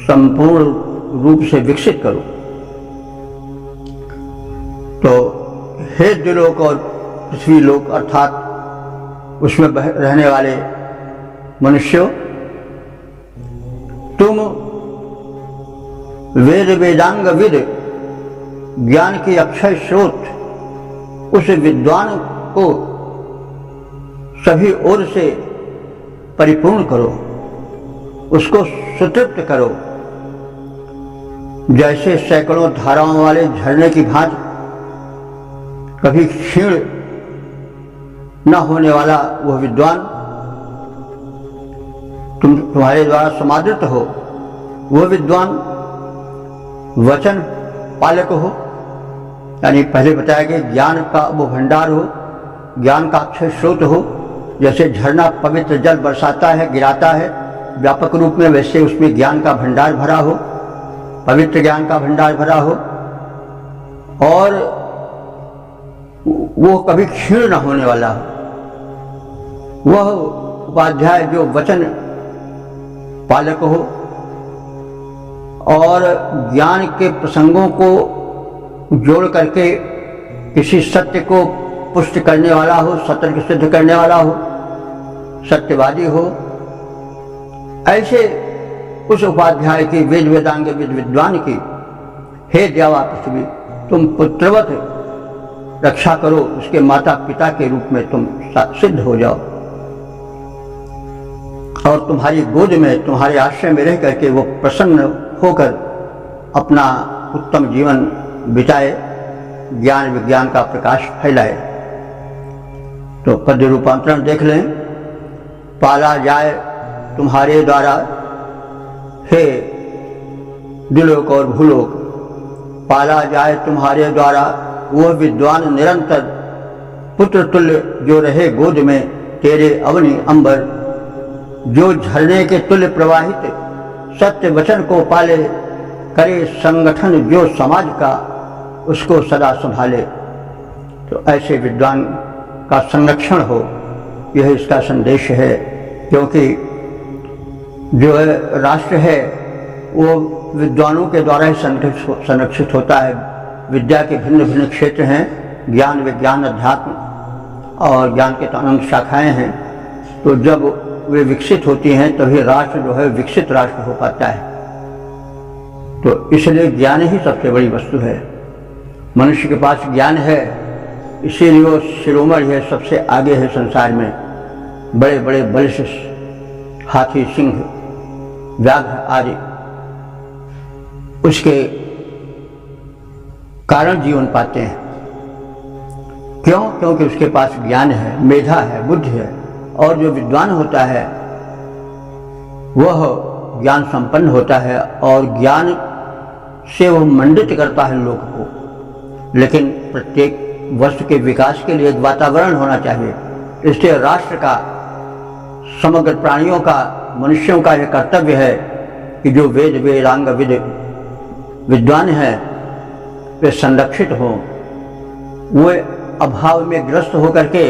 संपूर्ण रूप से विकसित करो। तो हे द्युलोक और पृथ्वी लोक अर्थात उसमें रहने वाले मनुष्यों, तुम वेद वेदांग विद, ज्ञान की अक्षय स्रोत, उस विद्वान को सभी ओर से परिपूर्ण करो, उसको सुतृप्त करो, जैसे सैकड़ों धाराओं वाले झरने की भांति कभी क्षीण न होने वाला वह विद्वान तुम्हारे द्वारा समादृत हो, वह विद्वान वचन पालक हो, यानी पहले बताया गया ज्ञान का वो भंडार हो, ज्ञान का अक्षय स्रोत हो। जैसे झरना पवित्र जल बरसाता है, गिराता है व्यापक रूप में, वैसे उसमें ज्ञान का भंडार भरा हो, पवित्र ज्ञान का भंडार भरा हो, और वो कभी क्षीण न होने वाला हो। वह उपाध्याय जो वचन पालक हो और ज्ञान के प्रसंगों को जोड़ करके किसी सत्य को पुष्ट करने वाला हो, सत्य को सिद्ध करने वाला हो, सत्यवादी हो, ऐसे उस उपाध्याय की वेद वेदांग विद्वान की हे द्यावा पृथ्वी तुम पुत्रवत रक्षा करो, उसके माता पिता के रूप में तुम सिद्ध हो जाओ और तुम्हारी गोद में, तुम्हारे आश्रय में रह करके वो प्रसन्न होकर अपना उत्तम जीवन बिताए, ज्ञान विज्ञान का प्रकाश फैलाए। तो पद्य रूपांतरण देख लें। पाला जाए तुम्हारे द्वारा हे दिलोक और भूलोक, पाला जाए तुम्हारे द्वारा वो विद्वान निरंतर, पुत्र तुल्य जो रहे गोद में तेरे अवनि अंबर, जो झरने के तुल्य प्रवाहित सत्य वचन को पाले, करे संगठन जो समाज का उसको सदा संभाले। तो ऐसे विद्वान का संरक्षण हो, यह इसका संदेश है। क्योंकि जो राष्ट्र है वो विद्वानों के द्वारा ही संरक्षित होता है। विद्या के भिन्न भिन्न क्षेत्र हैं, ज्ञान विज्ञान अध्यात्म और ज्ञान के अनंत शाखाएं हैं। तो जब वे विकसित होती हैं तभी राष्ट्र जो है विकसित राष्ट्र हो पाता है। तो इसलिए ज्ञान ही सबसे बड़ी वस्तु है। मनुष्य के पास ज्ञान है, इसीलिए वो शिरोमणि है, सबसे आगे है संसार में। बड़े बड़े बलिष्ठ हाथी, सिंह, व्याघ्र आदि उसके कारण जीवन पाते हैं। क्यों? क्योंकि उसके पास ज्ञान है, मेधा है, बुद्धि है। और जो विद्वान होता है वह ज्ञान संपन्न होता है और ज्ञान से वह मंडित करता है लोग को। लेकिन प्रत्येक वस्तु के विकास के लिए एक वातावरण होना चाहिए। इसलिए राष्ट्र का, समग्र प्राणियों का, मनुष्यों का यह कर्तव्य है कि जो वेद वेदांग विद्वान हैं वे संरक्षित हों, वे अभाव में ग्रस्त होकर के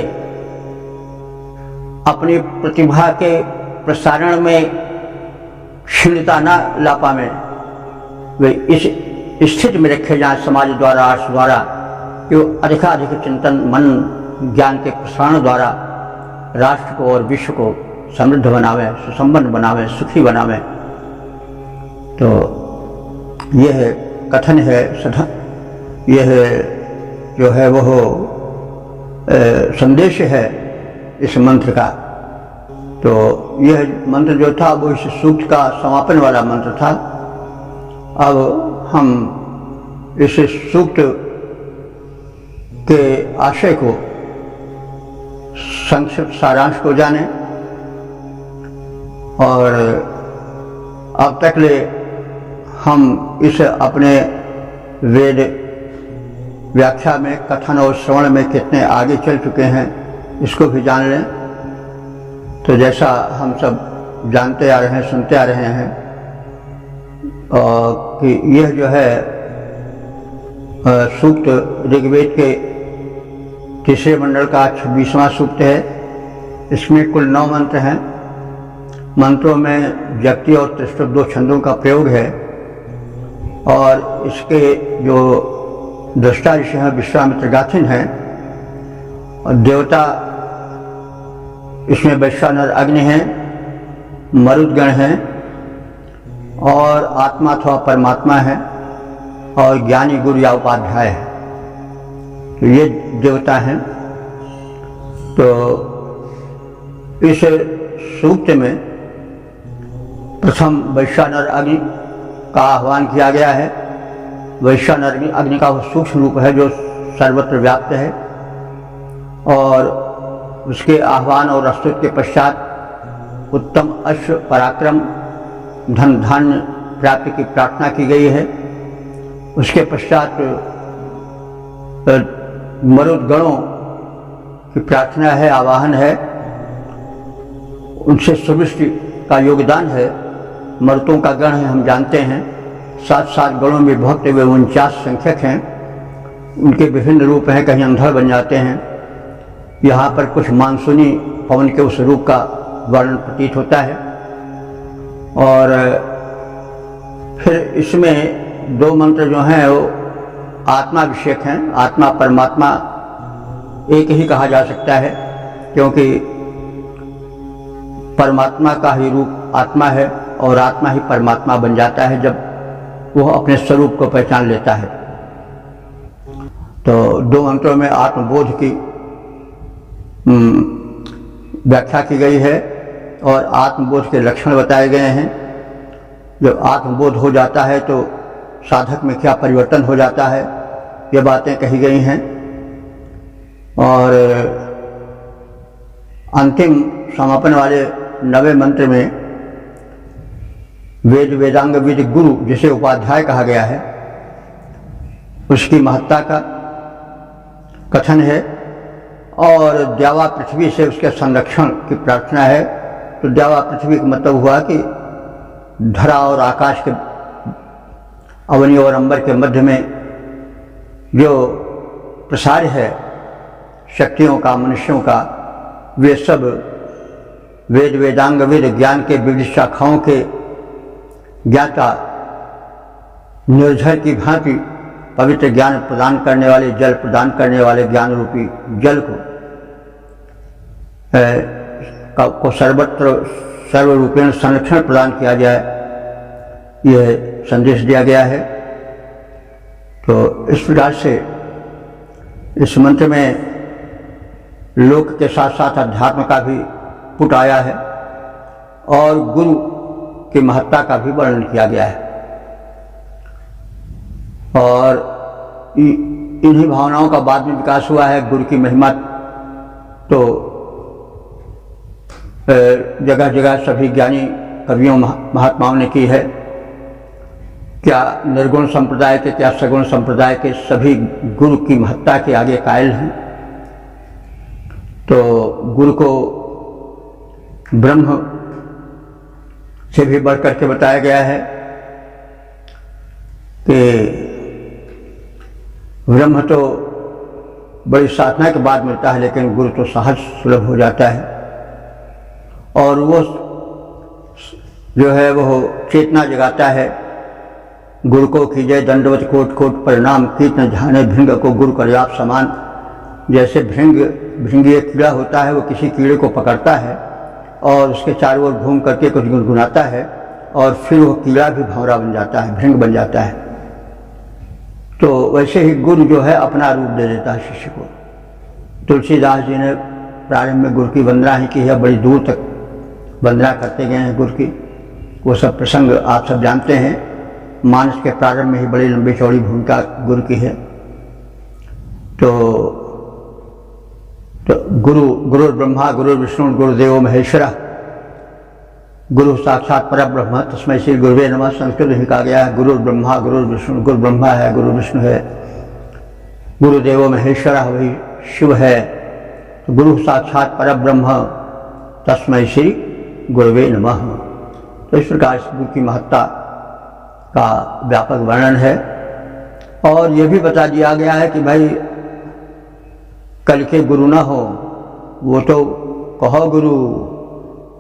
अपनी प्रतिभा के प्रसारण में क्षीणता न ला पावे। वे इस स्थिति में रखे जाएं समाज द्वारा, राष्ट्र द्वारा, कि वो अधिकाधिक चिंतन, मन, ज्ञान के प्रसारण द्वारा राष्ट्र को और विश्व को समृद्ध बनावे, सुसंपन्न बनावे, सुखी बनावे। तो यह कथन है, यह जो है वह संदेश है इस मंत्र का। तो यह मंत्र जो था वो इस सूक्त का समापन वाला मंत्र था। अब हम इस सूक्त के आशय को, संक्षिप्त सारांश को जाने और अब तक ले हम इस अपने वेद व्याख्या में, कथन और श्रवण में कितने आगे चल चुके हैं इसको भी जान लें। तो जैसा हम सब जानते आ रहे हैं, सुनते आ रहे हैं कि यह जो है सूक्त ऋग्वेद के तीसरे मंडल का 26वां सूक्त है। इसमें कुल 9 मंत्र हैं। मंत्रों में जगती और त्रिष्टुप 2 छंदों का प्रयोग है और इसके जो दृष्टा ऋषि हैं विश्वामित्र गाथिन हैं और देवता इसमें वैश्वानर अग्नि हैं, मरुदगण हैं और आत्मा अथवा परमात्मा है और ज्ञानी गुरु या उपाध्याय है। तो ये देवता हैं। तो इस सूक्त में प्रथम वैश्वानर अग्नि का आह्वान किया गया है। वैश्वानर अग्नि का वो सूक्ष्म रूप है जो सर्वत्र व्याप्त है और उसके आह्वान और स्तुति के पश्चात उत्तम अश्व पराक्रम, धन धान्य प्राप्ति की प्रार्थना की गई है। उसके पश्चात मरुदगणों की प्रार्थना है, आवाहन है, उनसे सुवृष्टि का योगदान है। मरुतों का गण है, हम जानते हैं। 7 गणों में विभक्त वे 49 संख्यक हैं। उनके विभिन्न रूप हैं, कहीं अंधड़ बन जाते हैं। यहाँ पर कुछ मानसूनी पवन के उस रूप का वर्णन प्रतीत होता है। और फिर इसमें दो मंत्र जो हैं वो आत्मा विषयक हैं। आत्मा परमात्मा एक ही कहा जा सकता है, क्योंकि परमात्मा का ही रूप आत्मा है और आत्मा ही परमात्मा बन जाता है जब वह अपने स्वरूप को पहचान लेता है। तो दो मंत्रों में आत्मबोध की व्याख्या की गई है और आत्मबोध के लक्षण बताए गए हैं। जब आत्मबोध हो जाता है तो साधक में क्या परिवर्तन हो जाता है, ये बातें कही गई हैं। और अंतिम समापन वाले 9वें मंत्र में वेद वेदांग विद गुरु जिसे उपाध्याय कहा गया है, उसकी महत्ता का कथन है। और द्यावा पृथ्वी से उसके संरक्षण की प्रार्थना है। तो द्यावा पृथ्वी का मतलब हुआ कि धरा और आकाश के अवनी और अंबर के मध्य में जो प्रसार है शक्तियों का, मनुष्यों का, वे सब वेद वेदांग वेद ज्ञान के विविध शाखाओं के ज्ञाता निर्झर की भांति पवित्र ज्ञान प्रदान करने वाले, जल प्रदान करने वाले ज्ञान रूपी जल को सर्वत्र सर्वरूपेण संरक्षण प्रदान किया जाए, यह संदेश दिया गया है। तो इस प्रकार से इस मंत्र में लोक के साथ साथ अध्यात्म का भी पुट आया है और गुरु की महत्ता का भी वर्णन किया गया है। और इन्हीं भावनाओं का बाद में विकास हुआ है। गुरु की महिमा तो जगह जगह सभी ज्ञानी कवियों महात्माओं ने की है। क्या निर्गुण संप्रदाय के, क्या सगुण संप्रदाय के सभी गुरु की महत्ता के आगे कायल हैं। तो गुरु को ब्रह्म से भी बढ़ करके बताया गया है कि ब्रह्म तो बड़ी साधना के बाद मिलता है, लेकिन गुरु तो सहज सुलभ हो जाता है। और वो जो है वो चेतना जगाता है। गुरु को कीजिए दंडवत कोट कोट प्रणाम, कीट न जाने भृंग को गुरु कर आप समान। जैसे भृंगी कीड़ा होता है, वो किसी कीड़े को पकड़ता है और उसके चारों ओर घूम करके कुछ गुनगुनाता है और फिर वो कीड़ा भी भंवरा बन जाता है, भृंग बन जाता है। तो वैसे ही गुरु जो है अपना रूप दे देता है शिष्य को। तुलसीदास जी ने प्रारंभ में गुरु की वंदना ही की है, बड़ी दूर तक वंदना करते गए हैं गुरु की। वो सब प्रसंग आप सब जानते हैं। मानस के प्रारंभ में ही बड़ी लंबी चौड़ी भूमिका गुरु की है। तो गुरु ब्रह्मा गुरु विष्णु गुरुदेव महेश्वरा, गुरु साक्षात परब्रह्म तस्मै श्री गुरुवे नमः। संस्कृत में कहा गया है गुरु ब्रह्मा गुरु विष्णु, गुरु ब्रह्मा है, गुरु विष्णु है, गुरुदेव महेश्वरा वही शिव है। तो गुरु साक्षात परब्रह्म तस्मै श्री गुरुवे नमः। तो इस प्रकार से गुरु की महत्ता का व्यापक वर्णन है। और ये भी बता दिया गया है कि भाई कल के गुरु ना हो, वो तो कहो गुरु,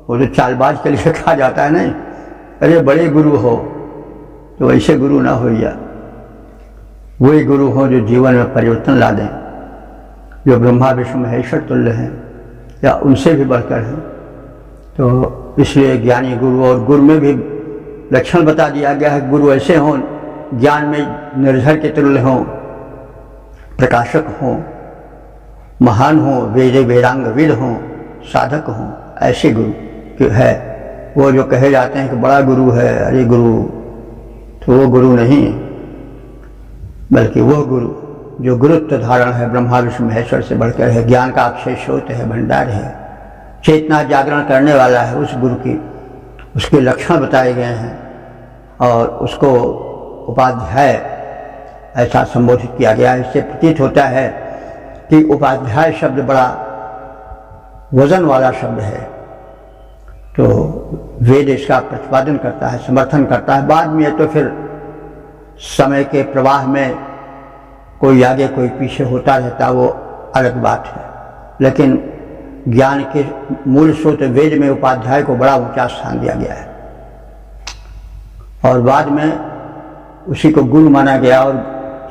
वो तो चालबाज के लिए कहा जाता है नहीं। अरे बड़े गुरु हो तो ऐसे गुरु ना हो, या वही गुरु हो जो जीवन में परिवर्तन ला दें, जो ब्रह्मा विष्णु महेश्वर तुल्य हैं या उनसे भी बढ़कर हैं। तो इसलिए ज्ञानी गुरु, और गुरु में भी लक्षण बता दिया गया है। गुरु ऐसे हों ज्ञान में निर्झर के तुल्य हों, प्रकाशक हों, महान हों, वेदे वेदांग विद हों, साधक हों। ऐसे गुरु है वो जो कहे जाते हैं कि बड़ा गुरु है, अरे गुरु, तो वो गुरु नहीं, बल्कि वो गुरु जो गुरुत्व धारण है, ब्रह्मा विष्णु महेश्वर से बढ़कर है, ज्ञान का अक्षय स्रोत है, भंडार है, चेतना जागरण करने वाला है। उस गुरु की उसके लक्षण बताए गए हैं और उसको उपाध्याय ऐसा संबोधित किया गया है। इससे प्रतीत होता है कि उपाध्याय शब्द बड़ा वजन वाला शब्द है। तो वेद इसका प्रतिपादन करता है, समर्थन करता है। बाद में तो फिर समय के प्रवाह में कोई आगे कोई पीछे होता रहता, वो अलग बात है। लेकिन ज्ञान के मूल स्रोत वेद में उपाध्याय को बड़ा ऊंचा स्थान दिया गया है और बाद में उसी को गुरु माना गया और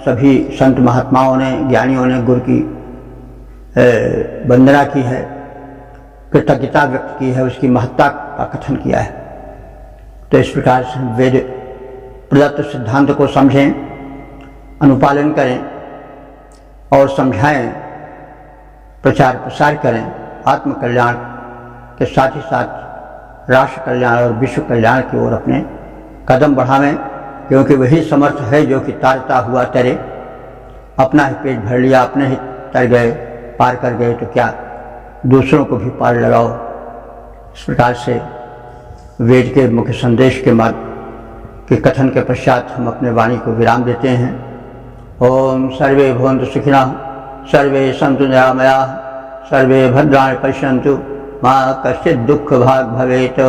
सभी संत महात्माओं ने, ज्ञानियों ने गुरु की वंदना की है, कृतज्ञता व्यक्त की है, उसकी महत्ता का कथन किया है। तो इस प्रकार से वेद प्रदत्त सिद्धांत को समझें, अनुपालन करें और समझाएं, प्रचार प्रसार करें, आत्म कल्याण के साथ ही साथ राष्ट्र कल्याण और विश्व कल्याण की ओर अपने कदम बढ़ावें, क्योंकि वही समर्थ है जो कि तारता हुआ तरे। अपना ही पेट भर लिया, अपने ही तर गए, पार कर गए, तो क्या दूसरों को भी पार लगाओ। इस प्रकार से वेद के मुख्य संदेश के कथन के पश्चात हम अपने वाणी को विराम देते हैं। ओम सर्वे भवन्तु सुखिनः, सर्वे सन्तु निरामयाः, सर्वे भद्राणि पश्यन्तु, मा कश्चित् दुःख भाग् भवेत्।